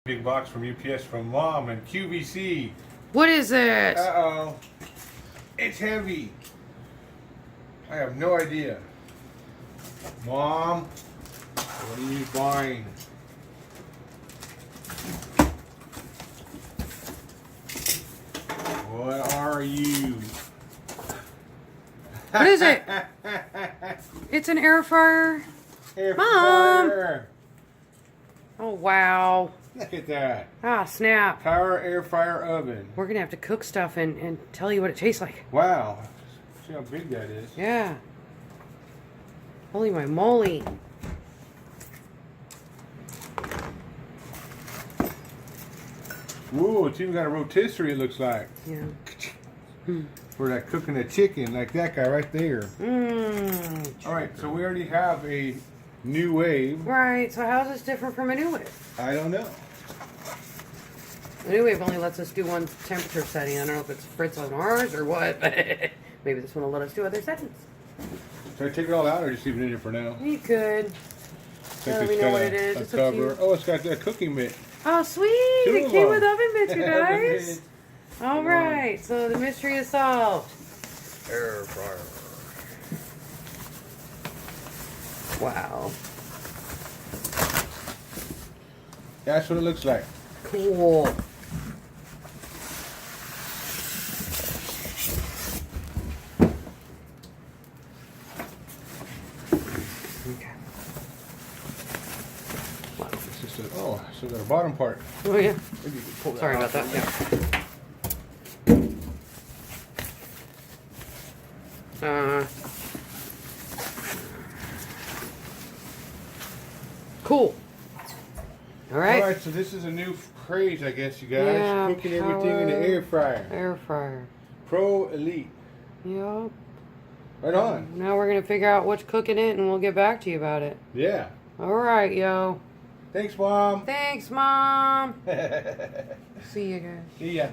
Big box from UPS from Mom and QVC. What is it? Uh-oh. It's heavy. I have no idea. Mom, what are you buying? What are you? What is it? It's an air fryer. Air Mom! fryer. Oh, wow. Look at that. Ah, snap. Power air fryer oven. We're going to have to cook stuff and tell you what it tastes like. Wow. See how big that is. Yeah. Holy my moly. Whoa, it's even got a rotisserie, it looks like. Yeah. For that cooking the chicken, like that guy right there. Mmm. Alright, so we already have a new wave. Right, so how's this different from a new wave? I don't know. A new wave only lets us do one temperature setting. I don't know if it's Fritz on ours or what, but maybe this one will let us do other settings. Should I take it all out or just leave it in here for now? You could. Let me know what it is. A It's up to cover. you. Oh, it's got that cooking mitt. Oh, sweet! Two It of came them. with oven mitts, you Oven guys. mitts. All right, so the mystery is solved. Air fryer. Wow. That's what it looks like. Cool. Okay. Wow. It's just a, oh, so got a bottom part. Oh yeah. Maybe you can pull that Sorry out. about that. Yeah. Cool. All right. Alright, so this is a new craze, I guess, you guys. Yeah, Cooking everything in the power air fryer. Air fryer. Pro Elite. Yep. Right on. Now we're gonna figure out what's cooking it, and we'll get back to you about it. Yeah. All right, yo. Thanks, Mom. Thanks, Mom. See you guys. See ya.